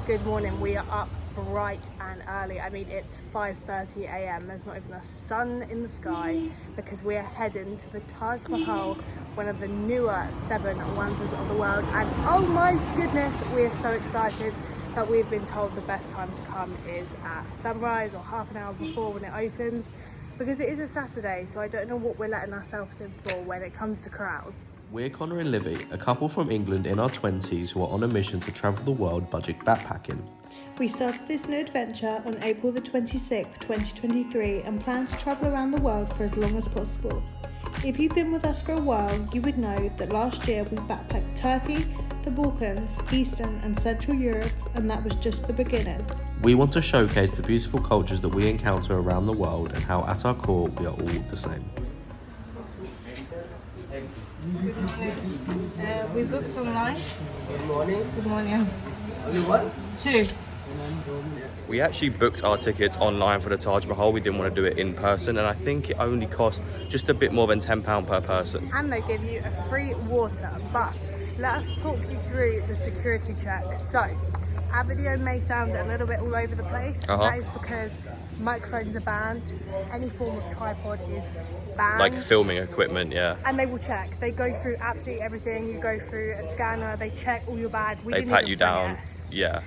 Good morning. We are up bright and early. I mean, it's 5:30 a.m. There's not even a sun in the sky because we are heading to the Taj Mahal, one of the newer 7 wonders of the world. And oh my goodness, we are so excited that we've been told the best time to come is at sunrise or half an hour before when it opens, because it is a Saturday, so I don't know what we're letting ourselves in for when it comes to crowds. We're Connor and Livvy, a couple from England in our 20s who are on a mission to travel the world budget backpacking. We started this new adventure on April the 26th, 2023 and plan to travel around the world for as long as possible. If you've been with us for a while, you would know that last year we backpacked Turkey, the Balkans, Eastern and Central Europe, and that was just the beginning. We want to showcase the beautiful cultures that we encounter around the world and how at our core we are all the same. We booked online. Good morning. Good morning. Only one? 2. We actually booked our tickets online for the Taj Mahal. We didn't want to do it in person, and I think it only cost just a bit more than £10 per person. And they give you a free water, but let us talk you through the security check. So, our video may sound a little bit all over the place, and that is because microphones are banned, any form of tripod is banned. Like filming equipment, yeah. And they will check. They go through absolutely everything. You go through a scanner, they check all your bag. They pat you down. Yeah.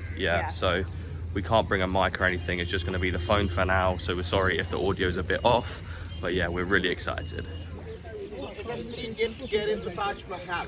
So we can't bring a mic or anything. It's just going to be the phone for now. So we're sorry if the audio's a bit off, but yeah, we're really excited. Get into Taj Mahal.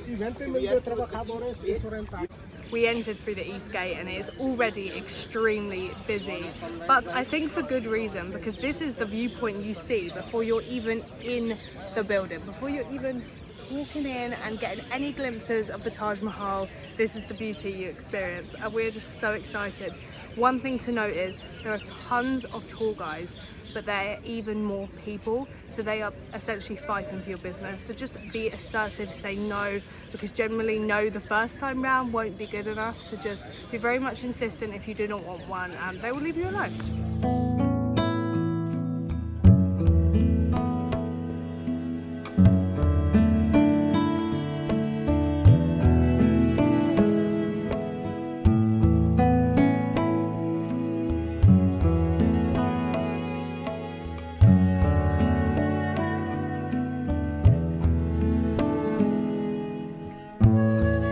We entered through the East Gate and it is already extremely busy, but I think for good reason, because this is the viewpoint you see before you're even in the building, before you're even walking in and getting any glimpses of the Taj Mahal. This is the beauty you experience, and we're just so excited. One thing to note is there are tons of tour guides, but there are even more people, so they are essentially fighting for your business. So just be assertive, say no, because generally no the first time round won't be good enough. So just be very much insistent if you do not want one, and they will leave you alone.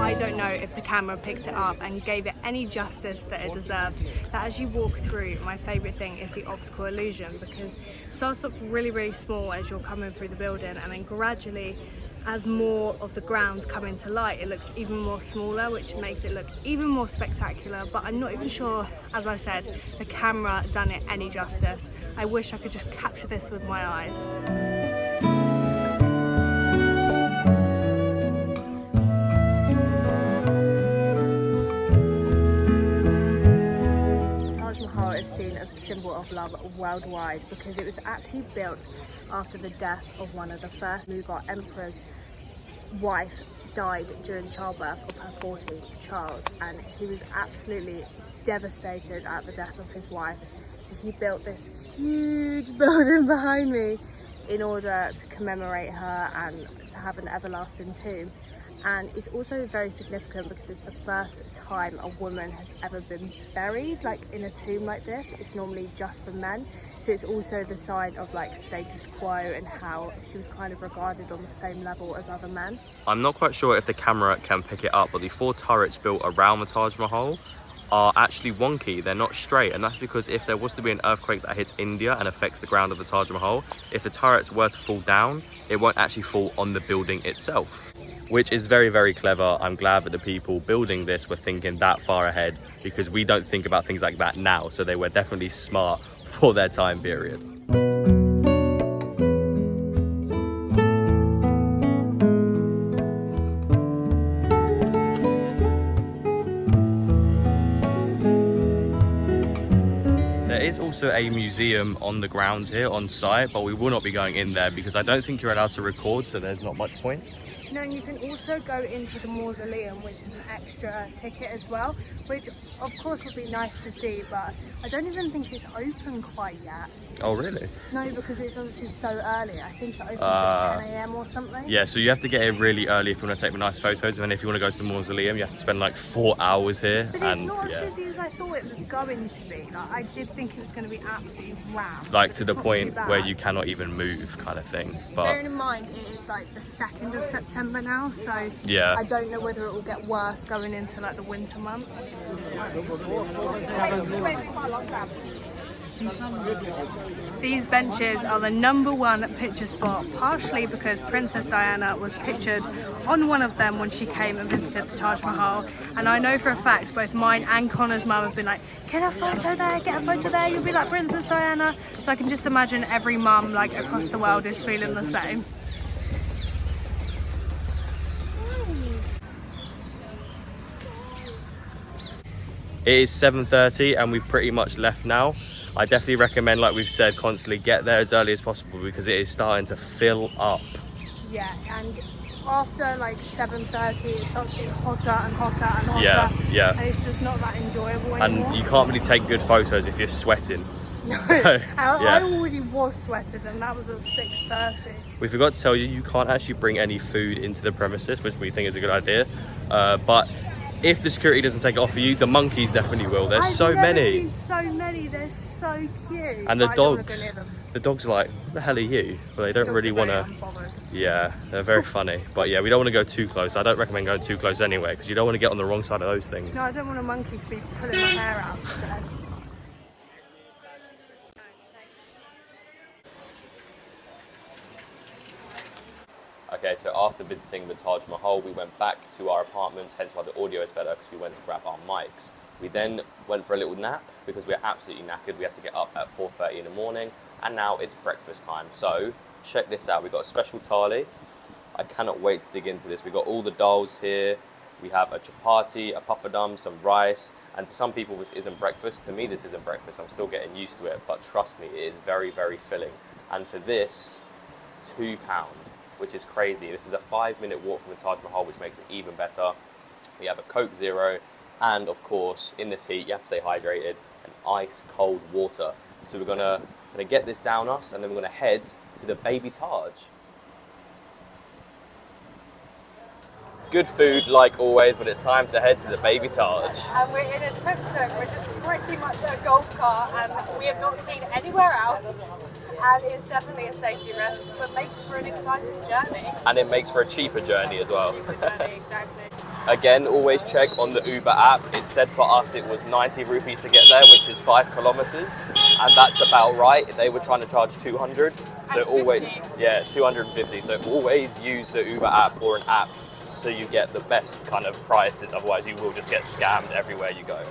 I don't know if the camera picked it up and gave it any justice that it deserved. That as you walk through, my favourite thing is the optical illusion, because it starts off really small as you're coming through the building, and then gradually as more of the ground come into light, it looks even more smaller, which makes it look even more spectacular. But I'm not even sure, as I said, the camera done it any justice. I wish I could just capture this with my eyes. Is seen as a symbol of love worldwide because it was actually built after the death of one of the first Mughal emperor's wife died during childbirth of her 14th child, and he was absolutely devastated at the death of his wife, so he built this huge building behind me in order to commemorate her and to have an everlasting tomb. And it's also very significant because it's the first time a woman has ever been buried like in a tomb like this. It's normally just for men, so it's also the sign of like status quo and how she was kind of regarded on the same level as other men. I'm not quite sure if the camera can pick it up, but the 4 turrets built around the Taj Mahal are actually wonky. They're not straight, and that's because if there was to be an earthquake that hits India and affects the ground of the Taj Mahal, if the turrets were to fall down, it won't actually fall on the building itself, which is very clever. I'm glad that the people building this were thinking that far ahead, because we don't think about things like that now, so they were definitely smart for their time period. There is also a museum on the grounds here on site, but we will not be going in there because I don't think you're allowed to record, so there's not much point. No, and you can also go into the mausoleum, which is an extra ticket as well, which of course would be nice to see, but I don't even think it's open quite yet. Oh, really? No, because it's obviously so early. I think it opens at 10 a.m. or something. Yeah, so you have to get here really early if you want to take nice photos, and then if you want to go to the mausoleum, you have to spend like 4 hours here. But it's not as busy as I thought it was going to be. Like, I did think it was going to be absolutely rammed. Like to the point where you cannot even move, kind of thing. But bearing in mind, it is like the 2nd of September now, so yeah, I don't know whether it will get worse going into like the winter months. These benches are the #1 picture spot, partially because Princess Diana was pictured on one of them when she came and visited the Taj Mahal. And I know for a fact both mine and Connor's mum have been like, get a photo there, get a photo there, you'll be like Princess Diana. So I can just imagine every mum like across the world is feeling the same. it is 7:30 and we've pretty much left now. I definitely recommend, like we've said, constantly get there as early as possible because it is starting to fill up. Yeah, and after like 7:30 it starts getting hotter and hotter and hotter. Yeah. And it's just not that enjoyable anymore. And you can't really take good photos if you're sweating. No, So, I already was sweating and that was at 6:30. We forgot to tell you, you can't actually bring any food into the premises, which we think is a good idea. But if the security doesn't take it off for you, the monkeys definitely will. There's so many. I've seen so many. They're so cute. And the but I don't wanna go dogs. near them. The dogs are like, what the hell are you? But they don't Dogs really are want very to. unbothered. Yeah, they're very funny. But yeah, we don't want to go too close. I don't recommend going too close anyway, because you don't want to get on the wrong side of those things. No, I don't want a monkey to be pulling my hair out. So. Okay, so after visiting the Taj Mahal, we went back to our apartments, hence why the audio is better, because we went to grab our mics. We then went for a little nap, because we were absolutely knackered. We had to get up at 4:30 in the morning, and now it's breakfast time. So, check this out. We've got a special thali. I cannot wait to dig into this. We've got all the dals here. We have a chapati, a papadum, some rice, and to some people this isn't breakfast. To me, this isn't breakfast. I'm still getting used to it, but trust me, it is very, very filling. And for this, £2. Which is crazy. This is a 5-minute walk from the Taj Mahal, which makes it even better. We have a Coke Zero, and of course, in this heat, you have to stay hydrated, and ice cold water. So we're gonna get this down us, and then we're gonna head to the Baby Taj. Good food, like always, but it's time to head to the Baby Taj. And we're in a tuk-tuk, which is pretty much a golf cart, and we have not seen anywhere else. And it's definitely a safety risk, but makes for an exciting journey. And it makes for a cheaper journey as well. Cheaper journey, exactly. Again, always check on the Uber app. It said for us it was 90 rupees to get there, which is 5 kilometers. And that's about right. They were trying to charge 200. So And always, 50. yeah, 250. So always use the Uber app or an app so you get the best kind of prices. Otherwise you will just get scammed everywhere you go.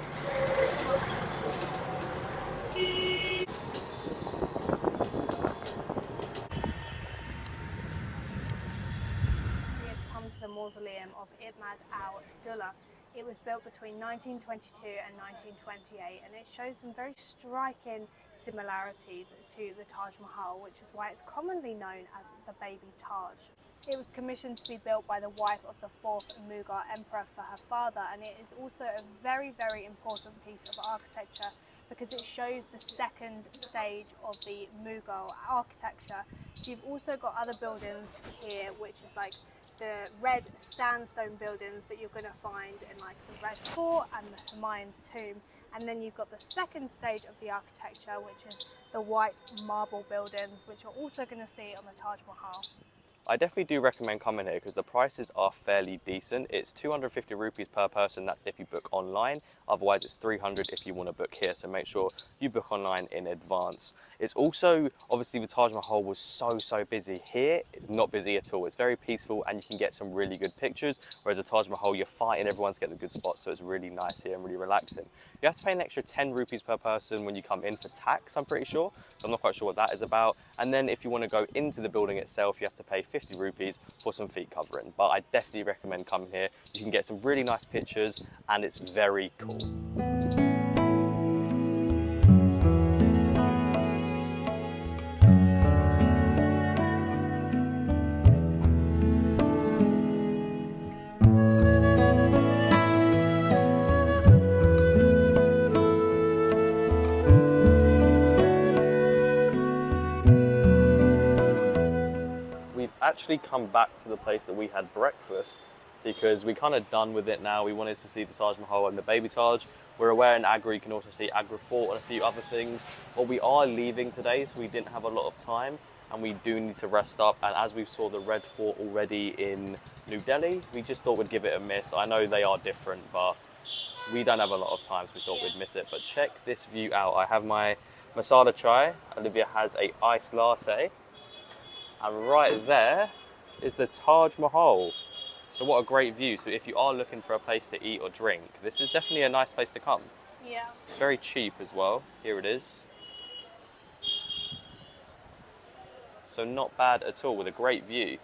To the mausoleum of Imad al-Dullah. It was built between 1922 and 1928, and it shows some very striking similarities to the Taj Mahal, which is why it's commonly known as the Baby Taj. It was commissioned to be built by the wife of the 4th Mughal emperor for her father, and it is also a very, very important piece of architecture because it shows the second stage of the Mughal architecture. So you've also got other buildings here, which is like the red sandstone buildings that you're going to find in like the Red Fort and the Humayun's tomb, and then you've got the second stage of the architecture, which is the white marble buildings, which you're also going to see on the Taj Mahal. I definitely do recommend coming here because the prices are fairly decent. It's 250 rupees per person, that's if you book online. Otherwise it's 300 if you want to book here, so make sure you book online in advance. It's also, obviously the Taj Mahal was so busy. Here it's not busy at all. It's very peaceful and you can get some really good pictures, whereas the Taj Mahal you're fighting everyone to get the good spots, so it's really nice here and really relaxing. You have to pay an extra 10 rupees per person when you come in for tax, I'm pretty sure. So I'm not quite sure what that is about. And then if you want to go into the building itself, you have to pay 50 rupees for some feet covering. But I definitely recommend coming here. You can get some really nice pictures and it's very cool. actually come back to the place that we had breakfast because we kind of done with it now. We wanted to see the Taj Mahal and the Baby Taj. We're aware in Agra you can also see Agra Fort and a few other things. But we are leaving today, so we didn't have a lot of time and we do need to rest up. And as we saw the Red Fort already in New Delhi, we just thought we'd give it a miss. I know they are different, but we don't have a lot of time, so we thought we'd miss it. But check this view out. I have my masala chai. Olivia has a iced latte. And right there is the Taj Mahal. So what a great view. So if you are looking for a place to eat or drink, this is definitely a nice place to come. Yeah. It's very cheap as well. Here it is. So not bad at all, with a great view.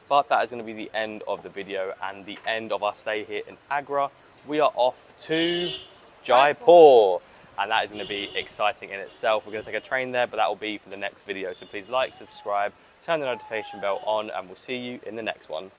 But that is going to be the end of the video and the end of our stay here in Agra. We are off to Jaipur. And that is going to be exciting in itself. We're going to take a train there, but that will be for the next video. So please like, subscribe, turn the notification bell on, and we'll see you in the next one.